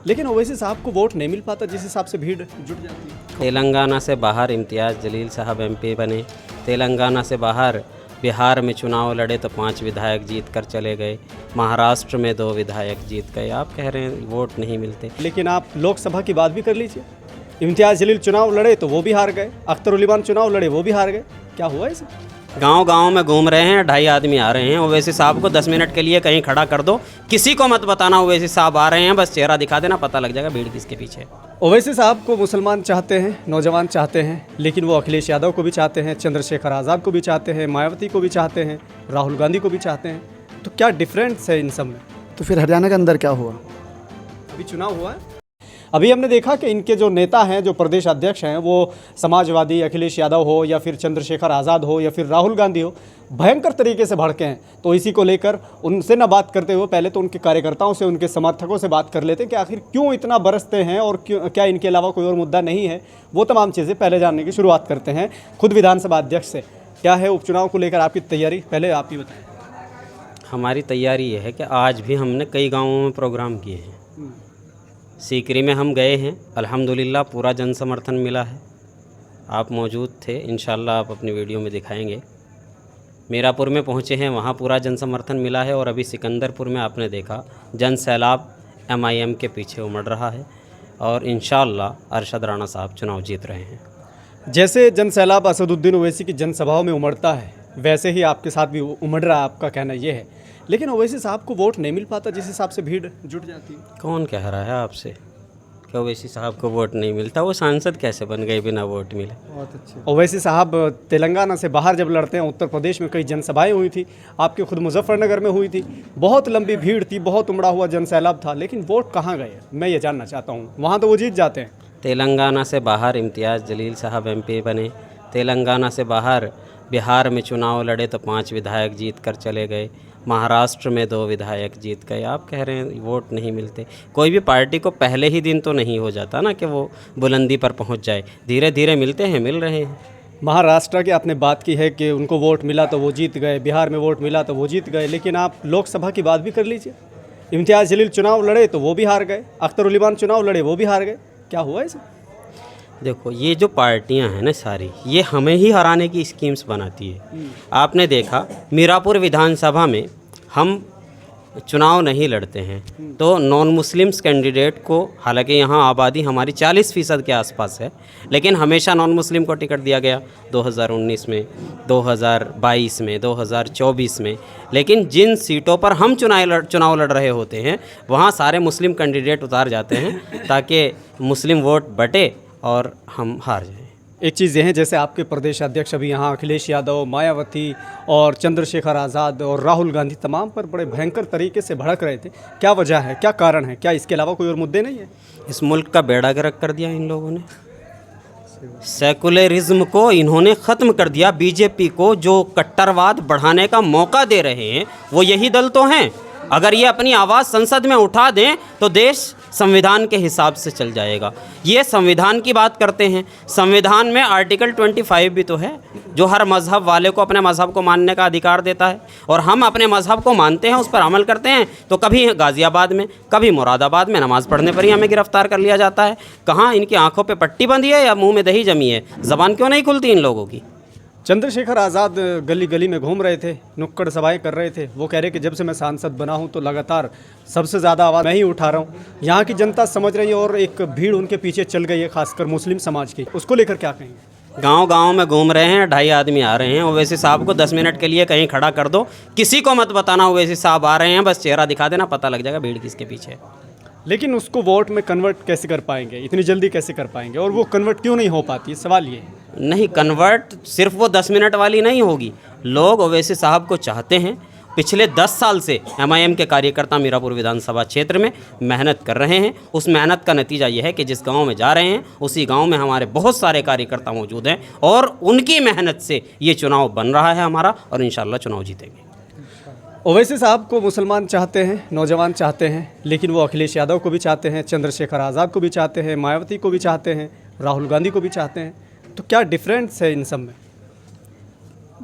लेकिन ओवैसी साहब को वोट नहीं मिल पाता जिस हिसाब से भीड़ जुट जाती है। तेलंगाना से बाहर इम्तियाज़ जलील साहब एमपी बने, तेलंगाना से बाहर बिहार में चुनाव लड़े तो 5 विधायक जीत कर चले गए, महाराष्ट्र में 2 विधायक जीत गए। आप कह रहे हैं वोट नहीं मिलते। लेकिन आप लोकसभा की बात भी कर लीजिए, इम्तियाज़ जलील चुनाव लड़े तो वो भी हार गए, अख्तर उल इमान चुनाव लड़े वो भी हार गए। क्या हुआ इसे? गांव-गांव में घूम रहे हैं, 2.5 आदमी आ रहे हैं। ओवैसी साहब को 10 मिनट के लिए कहीं खड़ा कर दो, किसी को मत बताना ओवैसी साहब आ रहे हैं, बस चेहरा दिखा देना, पता लग जाएगा भीड़ किसके पीछे है। ओवैसी साहब को मुसलमान चाहते हैं, नौजवान चाहते हैं, लेकिन वो अखिलेश यादव को भी चाहते हैं, चंद्रशेखर आज़ाद को भी चाहते हैं, मायावती को भी चाहते हैं, राहुल गांधी को भी चाहते हैं। तो क्या डिफरेंस है इन सब में? तो फिर हरियाणा के अंदर क्या हुआ? अभी चुनाव हुआ है, अभी हमने देखा कि इनके जो नेता हैं, जो प्रदेश अध्यक्ष हैं, वो समाजवादी अखिलेश यादव हो या फिर चंद्रशेखर आज़ाद हो या फिर राहुल गांधी हो, भयंकर तरीके से भड़के हैं। तो इसी को लेकर उनसे ना बात करते हुए पहले तो उनके कार्यकर्ताओं से, उनके समर्थकों से बात कर लेते हैं कि आखिर क्यों इतना बरसते हैं और क्यों, क्या इनके अलावा कोई और मुद्दा नहीं है। वो तमाम चीज़ें पहले जानने की शुरुआत करते हैं खुद विधानसभा अध्यक्ष से। क्या है उपचुनाव को लेकर आपकी तैयारी, पहले आप ही बताएं। हमारी तैयारी ये है कि आज भी हमने कई गाँवों में प्रोग्राम किए हैं। सीकरी में हम गए हैं, अल्हम्दुलिल्लाह पूरा जन समर्थन मिला है। आप मौजूद थे, इंशाल्लाह आप अपनी वीडियो में दिखाएंगे। मीरापुर में पहुँचे हैं, वहाँ पूरा जन समर्थन मिला है। और अभी सिकंदरपुर में आपने देखा जन सैलाब MIM के पीछे उमड़ रहा है और इंशाल्लाह अरशद राणा साहब चुनाव जीत रहे हैं। जैसे जन सैलाब असदुद्दीन ओवैसी की जनसभाओं में उमड़ता है, वैसे ही आपके साथ भी उमड़ रहा है, आपका कहना ये है। लेकिन ओवैसी साहब को वोट नहीं मिल पाता जिस हिसाब से भीड़ जुट जाती है। कौन कह रहा है आपसे कि ओवैसी साहब को वोट नहीं मिलता? वो सांसद कैसे बन गए बिना वोट मिले? बहुत अच्छे। ओवैसी साहब तेलंगाना से बाहर जब लड़ते हैं, उत्तर प्रदेश में कई जनसभाएं हुई थी, आपके खुद मुजफ्फरनगर में हुई थी, बहुत लंबी भीड़ थी, बहुत उमड़ा हुआ जनसैलाब था, लेकिन वोट कहाँ गए मैं ये जानना चाहता हूँ। वहाँ तो वो जीत जाते हैं। तेलंगाना से बाहर इम्तियाज़ जलील साहब MP बने, तेलंगाना से बाहर बिहार में चुनाव लड़े तो 5 विधायक जीत कर चले गए, महाराष्ट्र में 2 विधायक जीत गए। आप कह रहे हैं वोट नहीं मिलते। कोई भी पार्टी को पहले ही दिन तो नहीं हो जाता ना कि वो बुलंदी पर पहुंच जाए, धीरे धीरे मिलते हैं, मिल रहे हैं। महाराष्ट्र की आपने बात की है कि उनको वोट मिला तो वो जीत गए, बिहार में वोट मिला तो वो जीत गए, लेकिन आप लोकसभा की बात भी कर लीजिए, इम्तियाज़ जलील चुनाव लड़े तो वो भी हार गए, अख्तर उल इमान चुनाव लड़े वो भी हार गए। क्या हुआ इसे? देखो, ये जो पार्टियां हैं ना सारी, ये हमें ही हराने की स्कीम्स बनाती है। आपने देखा मीरापुर विधानसभा में हम चुनाव नहीं लड़ते हैं तो नॉन मुस्लिम्स कैंडिडेट को, हालांकि यहाँ आबादी हमारी 40% के आसपास है, लेकिन हमेशा नॉन मुस्लिम को टिकट दिया गया 2019 में, 2022 में, 2024 में। लेकिन जिन सीटों पर हम चुनाव लड़ रहे होते हैं वहाँ सारे मुस्लिम कैंडिडेट उतार जाते हैं ताकि मुस्लिम वोट बटे और हम हार जाएं। एक चीज़ ये है, जैसे आपके प्रदेश अध्यक्ष अभी यहाँ अखिलेश यादव, मायावती और चंद्रशेखर आज़ाद और राहुल गांधी तमाम पर बड़े भयंकर तरीके से भड़क रहे थे। क्या वजह है, क्या कारण है? क्या इसके अलावा कोई और मुद्दे नहीं है? इस मुल्क का बेड़ा गर्क कर दिया इन लोगों ने। सेकुलरिज्म को इन्होंने ख़त्म कर दिया। बीजेपी को जो कट्टरवाद बढ़ाने का मौका दे रहे हैं वो यही दल तो हैं। अगर ये अपनी आवाज़ संसद में उठा दें तो देश संविधान के हिसाब से चल जाएगा। ये संविधान की बात करते हैं, संविधान में आर्टिकल 25 भी तो है जो हर मज़हब वाले को अपने मज़हब को मानने का अधिकार देता है, और हम अपने मज़हब को मानते हैं, उस पर अमल करते हैं। तो कभी गाज़ियाबाद में, कभी मुरादाबाद में नमाज़ पढ़ने पर ही हमें गिरफ्तार कर लिया जाता है। कहाँ इनकी आंखों पे पट्टी बंधी है या मुंह में दही जमी है? ज़बान क्यों नहीं खुलती इन लोगों की? चंद्रशेखर आज़ाद गली गली में घूम रहे थे, नुक्कड़ सभाएं कर रहे थे। वो कह रहे कि जब से मैं सांसद बना हूं तो लगातार सबसे ज़्यादा आवाज़ मैं ही उठा रहा हूं। यहाँ की जनता समझ रही है और एक भीड़ उनके पीछे चल गई है, खासकर मुस्लिम समाज की। उसको लेकर क्या कहेंगे? गांव-गांव में घूम रहे हैं, 2.5 आदमी आ रहे हैं। ओवैसी साहब को 10 मिनट के लिए कहीं खड़ा कर दो, किसी को मत बताना ओवैसी साहब आ रहे हैं, बस चेहरा दिखा देना, पता लग जाएगा भीड़ किसके पीछे है। लेकिन उसको वोट में कन्वर्ट कैसे कर पाएंगे, इतनी जल्दी कैसे कर पाएंगे, और वो कन्वर्ट क्यों नहीं हो पाती? सवाल ये है। नहीं, कन्वर्ट सिर्फ वो 10 मिनट वाली नहीं होगी। लोग ओवैसी साहब को चाहते हैं। पिछले 10 साल से MIM के कार्यकर्ता मीरापुर विधानसभा क्षेत्र में मेहनत कर रहे हैं। उस मेहनत का नतीजा ये है कि जिस गांव में जा रहे हैं उसी गांव में हमारे बहुत सारे कार्यकर्ता मौजूद हैं, और उनकी मेहनत से ये चुनाव बन रहा है हमारा, और इंशाल्लाह चुनाव जीतेंगे। ओवैसी साहब को मुसलमान चाहते हैं, नौजवान चाहते हैं, लेकिन वो अखिलेश यादव को भी चाहते हैं, चंद्रशेखर आज़ाद को भी चाहते हैं, मायावती को भी चाहते हैं, राहुल गांधी को भी चाहते हैं। तो क्या डिफरेंस है इन सब में?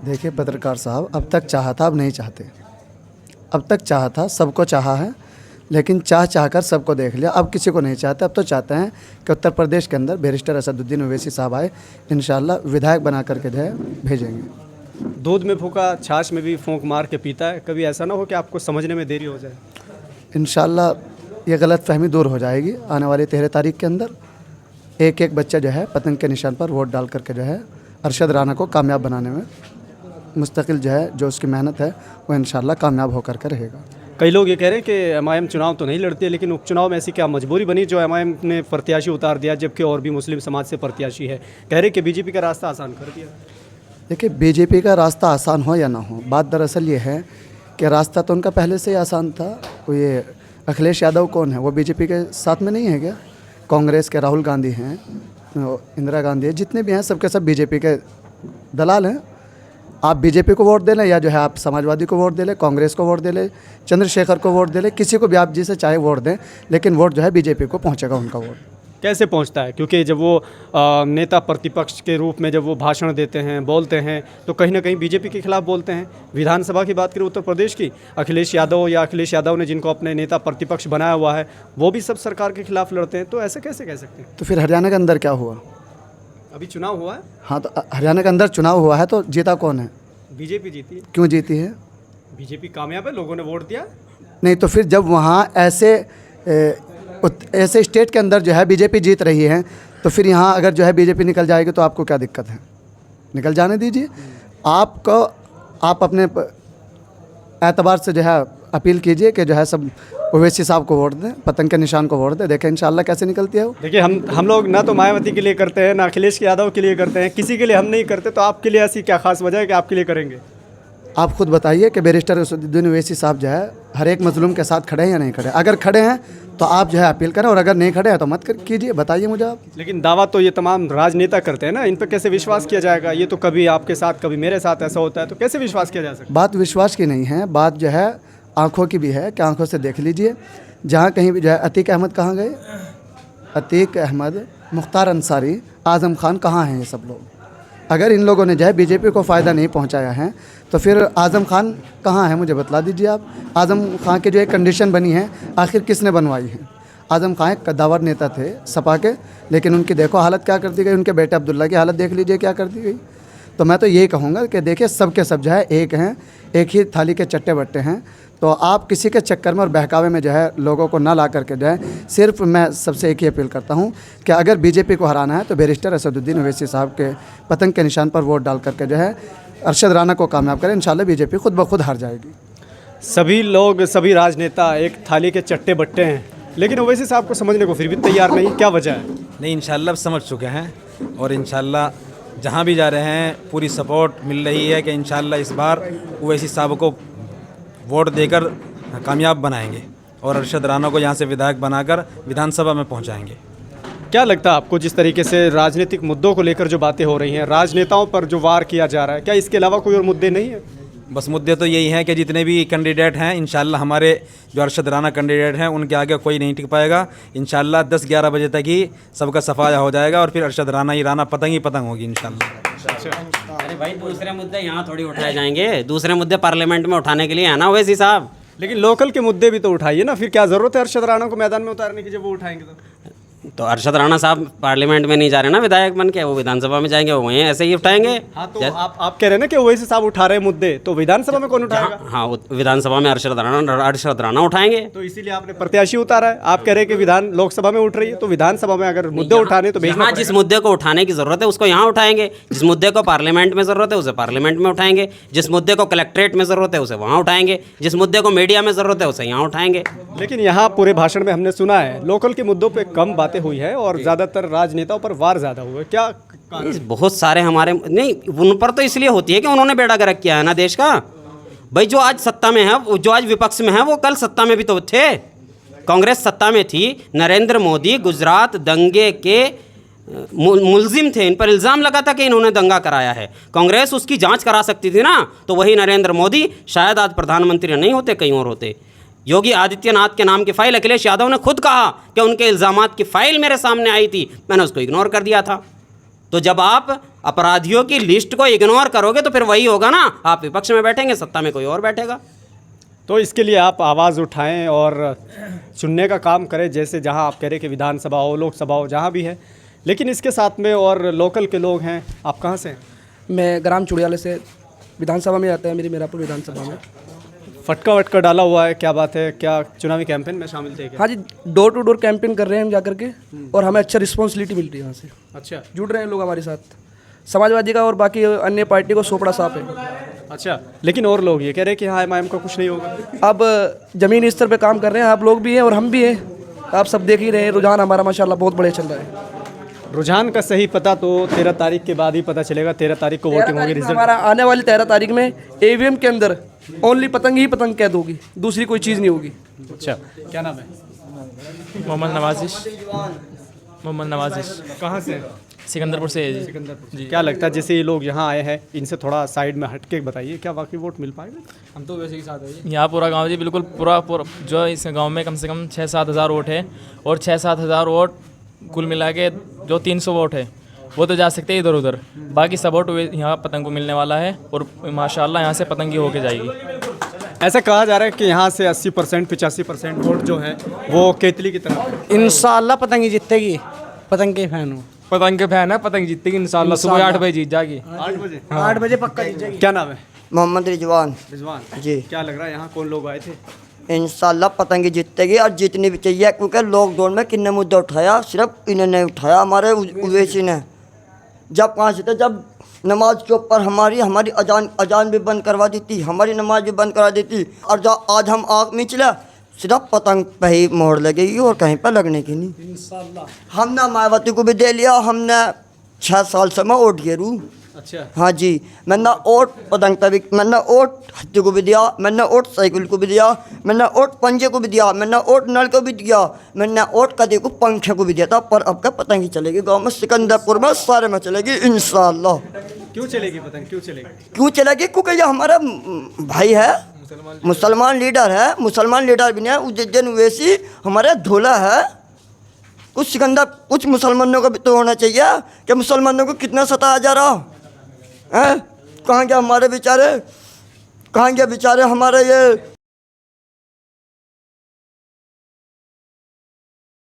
देखिए पत्रकार साहब, अब तक चाहा था, अब नहीं चाहते। अब तक चाहा था, सबको चाहा है, लेकिन चाह कर सबको देख लिया, अब किसी को नहीं चाहते। अब तो चाहते हैं कि उत्तर प्रदेश के अंदर बैरिस्टर असदुद्दीन ओवैसी साहब आए, इंशाल्लाह विधायक बना करके जो है भेजेंगे। दूध में फूंका छाछ में भी फूंक मार के पीता है, कभी ऐसा ना हो कि आपको समझने में देरी हो जाए? इंशाल्लाह ये गलतफहमी दूर हो जाएगी आने वाली 13 तारीख के अंदर। एक एक बच्चा जो है पतंग के निशान पर वोट डाल करके जो है अरशद राणा को कामयाब बनाने में मुस्तकिल जो है, जो उसकी मेहनत है वो इंशाल्लाह कामयाब होकर के रहेगा। कई लोग ये कह रहे हैं कि एमआईएम चुनाव तो नहीं लड़ती है, लेकिन उपचुनाव में ऐसी क्या मजबूरी बनी जो एमआईएम ने प्रत्याशी उतार दिया, जबकि और भी मुस्लिम समाज से प्रत्याशी है? कह रहे कि बीजेपी का रास्ता आसान कर दिया। देखिए, बीजेपी का रास्ता आसान हो या ना हो, बात दरअसल ये है कि रास्ता तो उनका पहले से ही आसान था। वो ये अखिलेश यादव कौन है, वो बीजेपी के साथ में नहीं है क्या? कांग्रेस के राहुल गांधी हैं, इंदिरा गांधी है, जितने भी हैं सबके सब बीजेपी के दलाल हैं। आप बीजेपी को वोट दे लें या जो है आप समाजवादी को वोट दे लें, कांग्रेस को वोट दे लें, चंद्रशेखर को वोट दे लें, किसी को भी आप जिसे चाहे वोट दें, लेकिन वोट जो है बीजेपी को पहुंचेगा उनका वोट। कैसे पहुंचता है? क्योंकि जब वो नेता प्रतिपक्ष के रूप में जब वो भाषण देते हैं, बोलते हैं, तो कहीं ना कहीं बीजेपी के खिलाफ बोलते हैं। विधानसभा की बात करें उत्तर प्रदेश की, अखिलेश यादव ने जिनको अपने नेता प्रतिपक्ष बनाया हुआ है, वो भी सब सरकार के खिलाफ लड़ते हैं। तो ऐसे कैसे कह सकते हैं? तो फिर हरियाणा के अंदर क्या हुआ? अभी चुनाव हुआ है, हाँ, तो हरियाणा के अंदर चुनाव हुआ है, तो जीता कौन है? बीजेपी जीती है। क्यों जीती है? बीजेपी कामयाब है, लोगों ने वोट दिया। नहीं तो फिर जब वहाँ ऐसे स्टेट के अंदर जो है बीजेपी जीत रही है, तो फिर यहाँ अगर जो है बीजेपी निकल जाएगी तो आपको क्या दिक्कत है? निकल जाने दीजिए। आप अपने एतबार से जो है अपील कीजिए कि जो है सब ओवैसी साहब को वोट दें, पतंग के निशान को वोट दें। देखें इंशाल्लाह कैसे निकलती है वो। देखिए, हम लोग ना तो मायावती के लिए करते हैं, ना अखिलेश यादव के लिए करते हैं, किसी के लिए हम नहीं करते। तो आपके लिए ऐसी क्या खास वजह है कि आपके लिए करेंगे? आप खुद बताइए कि बैरिस्टर असदुद्दीन ओवैसी साहब जो है हर एक मजलूम के साथ खड़े हैं या नहीं खड़े? अगर खड़े हैं तो आप जो है अपील करें, और अगर नहीं खड़े हैं तो मत कीजिए, बताइए मुझे आप। लेकिन दावा तो ये तमाम राजनेता करते हैं ना, इन पर कैसे विश्वास किया जाएगा? ये तो कभी आपके साथ कभी मेरे साथ ऐसा होता है, तो कैसे विश्वास किया जा सकता है? बात विश्वास की नहीं है, बात जो है आंखों की भी है कि आंखों से देख लीजिए। जहाँ कहीं भी जो है अतीक अहमद कहाँ गए? अतीक अहमद, मुख्तार अंसारी, आज़म खान कहाँ हैं ये सब लोग? अगर इन लोगों ने जो है बीजेपी को फ़ायदा नहीं पहुंचाया है, तो फिर आज़म खान कहाँ है? मुझे बतला दीजिए आप। आज़म खान की जो एक कंडीशन बनी है, आखिर किसने बनवाई है? आज़म खान एक कद्दावर नेता थे सपा के, लेकिन उनकी देखो हालत क्या कर दी गई। उनके बेटे अब्दुल्ला की हालत देख लीजिए क्या कर दी गई। तो मैं तो यही कहूँगा कि देखिए, सब के सब जो है एक हैं, एक ही थाली के चट्टे बट्टे हैं। तो आप किसी के चक्कर में और बहकावे में जो है लोगों को ना ला करके जो है, सिर्फ मैं सबसे एक ही अपील करता हूँ कि अगर बीजेपी को हराना है तो बैरिस्टर असदुद्दीन ओवैसी साहब के पतंग के निशान पर वोट डाल करके जो है अरशद राणा को कामयाब करें। इंशाल्लाह बीजेपी खुद ब खुद हार जाएगी। सभी लोग, सभी राजनेता एक थाली के चट्टे बट्टे हैं, लेकिन ओवैसी साहब को समझने को फिर भी तैयार नहीं, क्या वजह है? नहीं, इंशाल्लाह अब समझ चुके हैं, और इंशाल्लाह जहाँ भी जा रहे हैं पूरी सपोर्ट मिल रही है कि इंशाल्लाह इस बार ओवैसी साहब को वोट देकर कामयाब बनाएंगे और अरशद राणा को यहाँ से विधायक बनाकर विधानसभा में पहुँचाएंगे। क्या लगता है आपको, जिस तरीके से राजनीतिक मुद्दों को लेकर जो बातें हो रही हैं, राजनेताओं पर जो वार किया जा रहा है, क्या इसके अलावा कोई और मुद्दे नहीं है? बस मुद्दे तो यही हैं कि जितने भी कैंडिडेट हैं, इंशाल्लाह हमारे जो अरशद राणा कैंडिडेट हैं उनके आगे कोई नहीं टिक पाएगा। इंशाल्लाह 10-11 बजे तक ही सबका सफाया हो जाएगा और फिर अरशद राणा ही राणा, पतंग ही पतंग होगी इंशाल्लाह। अरे भाई, दूसरे मुद्दे यहाँ थोड़ी उठाए जाएंगे, दूसरे मुद्दे पार्लियामेंट में उठाने के लिए है ना ओवैसी साहब। लेकिन लोकल के मुद्दे भी तो उठाइए ना, फिर क्या ज़रूरत है अरशद राणा को मैदान में उतारने की? जब वो उठाएंगे तो अरशद राणा साहब पार्लियामेंट में नहीं जा रहे ना विधायक बन के, वो विधानसभा में जाएंगे, वो वहीं ऐसे ही उठाएंगे। हाँ, तो आप कह रहे हैं ना कि ओवैसी साहब उठा रहे मुद्दे, तो विधानसभा में कौन उठाएगा? हाँ, विधानसभा में अरशद राणा उठाएंगे। तो इसीलिए आपने प्रत्याशी उतारा है। आप कह रहे हैं कि लोकसभा में उठ रही है, तो विधानसभा में अगर मुद्दे उठाने तो हाँ, जिस मुद्दे को उठाने की जरूरत है उसको यहाँ उठाएंगे, जिस मुद्दे को पार्लियामेंट में जरूरत है उसे पार्लियामेंट में उठाएंगे, जिस मुद्दे को कलेक्ट्रेट में जरूरत है उसे वहाँ उठाएंगे, जिस मुद्दे को मीडिया में जरूरत है उसे यहाँ उठाएंगे। लेकिन यहाँ पूरे भाषण में हमने सुना है लोकल के मुद्दों पे कम बातें हुई है और ज़्यादातर राजनेताओं पर वार ज़्यादा हुआ है। क्या बहुत सारे हमारे नहीं, उन पर तो इसलिए होती है कि उन्होंने बेड़ा गर्क किया है ना देश का। भाई, जो आज सत्ता में है, जो आज विपक्ष में है, वो कल सत्ता में भी तो थे। कांग्रेस सत्ता में थी, नरेंद्र मोदी गुजरात दंगे के मुलजिम थे, इन पर इल्ज़ाम लगा था कि इन्होंने दंगा कराया है। कांग्रेस उसकी जांच करा सकती थी ना, तो वही नरेंद्र मोदी शायद आज प्रधानमंत्री नहीं होते, कहीं और होते। योगी आदित्यनाथ के नाम की फाइल अखिलेश यादव ने खुद कहा कि उनके इल्ज़ामात की फाइल मेरे सामने आई थी, मैंने उसको इग्नोर कर दिया था। तो जब आप अपराधियों की लिस्ट को इग्नोर करोगे तो फिर वही होगा ना, आप विपक्ष में बैठेंगे, सत्ता में कोई और बैठेगा। तो इसके लिए आप आवाज़ उठाएं और चुनने का काम करें, जैसे जहां आप कह रहे कि विधानसभा हो, लोकसभा हो, जहां भी है। लेकिन इसके साथ में और लोकल के लोग हैं। आप कहां से हैं? मैं ग्राम चुड़ियाले से, विधानसभा में आता है मेरी मीरापुर विधानसभा में। फटका वटका डाला हुआ है, क्या बात है? क्या चुनावी कैंपेन में शामिल थे क्या? हाँ जी, डोर टू डोर कैंपेन कर रहे हैं हम जाकर के, और हमें अच्छा रिस्पॉन्सिबिलिटी मिल रही है यहाँ से। अच्छा जुड़ रहे हैं लोग हमारे साथ, समाजवादी का और बाकी अन्य पार्टी को सोपड़ा साफ है। अच्छा, लेकिन और लोग ये कह रहे हैं कि हाँ एमआईएम का कुछ नहीं होगा। अब ज़मीनी स्तर पे काम कर रहे हैं, आप लोग भी हैं और हम भी हैं, आप सब देख ही रहे हैं। रुझान हमारा माशाल्लाह बहुत बढ़िया चल रहा है। रुझान का सही पता तो 13 तारीख के बाद ही पता चलेगा। 13 तारीख को वोटिंग होगी। रिजल्ट हमारा आने वाली 13 तारीख में ईवीएम के अंदर ओनली पतंग ही पतंग कैद होगी, दूसरी कोई चीज़ नहीं होगी। अच्छा, क्या नाम है? मोहम्मद नवाजिश कहाँ से? सिकंदरपुर से है जी। सिकंदरपुर जी। क्या लगता है जैसे ये लोग यहाँ आए हैं, इनसे थोड़ा साइड में हट के बताइए, क्या वाकई वोट मिल पाएगा? हम तो वैसे ही साथ है यहाँ पूरा गांव जी, बिल्कुल पूरा जो इस गांव में कम से कम 6-7 हज़ार वोट है, और 6-7 हज़ार वोट कुल मिला के जो 300 वोट है वो तो जा सकते हैं इधर उधर, बाकी सब वोट यहाँ पतंग को मिलने वाला है, और माशाल्लाह यहाँ से पतंगी होके जाएगी। ऐसा कहा जा रहा है कि यहाँ से 80% 85% वोट जो है वो केतली की तरफ। इंशाल्लाह पतंग ही जीतेगी, पतंग के फैन हूँ। पतंग के फैन है, पतंग जीतेगी इंशाल्लाह। सुबह 8 बजे जीत जाएगी। 8 बजे? 8 बजे पक्का जीतेगी। क्या नाम है? मोहम्मद रिजवान रिजवान जी। क्या लग रहा है यहाँ कौन लोग आए थे? इंशाल्लाह पतंगी जीतेगी और जीतनी भी चाहिए, क्योंकि लॉकडाउन में किन्ने मुद्दा उठाया, सिर्फ इन्होंने उठाया, हमारे उवैसी ने। जब कहाँ से थे, जब नमाज के ऊपर हमारी अजान भी बंद करवा दी थी, हमारी नमाज भी बंद करवा दी थी, और जब आज हम आग में चला, सिर्फ पतंग पे ही मोहर लगेगी और कहीं पर लगने की नहीं। इंशाल्लाह हमने मायावती को भी दे लिया, हमने 6 साल से मैं वोट घेरू। अच्छा, हाँ जी, मैंने वोट पतंग पे भी, मैंने वोट हत्ती को भी दिया, मैंने वोट साइकिल को भी दिया, मैंने वोट पंजे को भी दिया, मैंने वोट नल को भी दिया, मैंने वोट कदे को पंखे को भी दिया था। पर अब का पतंग ही चलेगी गांव में, सिकंदरपुर में सारे में चलेगी इंशाल्लाह। क्यों चलेगी पतंग? क्यों चलेगी? क्यों चलेगी? क्योंकि ये हमारा भाई है, मुसलमान लीडर है, मुसलमान लीडर भी नहीं है, उज्जैन वैसी हमारे धोला है। कुछ मुसलमानों का भी तो होना चाहिए कि मुसलमानों को कितना सताया जा रहा है। कहाँ गया हमारे बेचारे, कहाँ गया बेचारे हमारे ये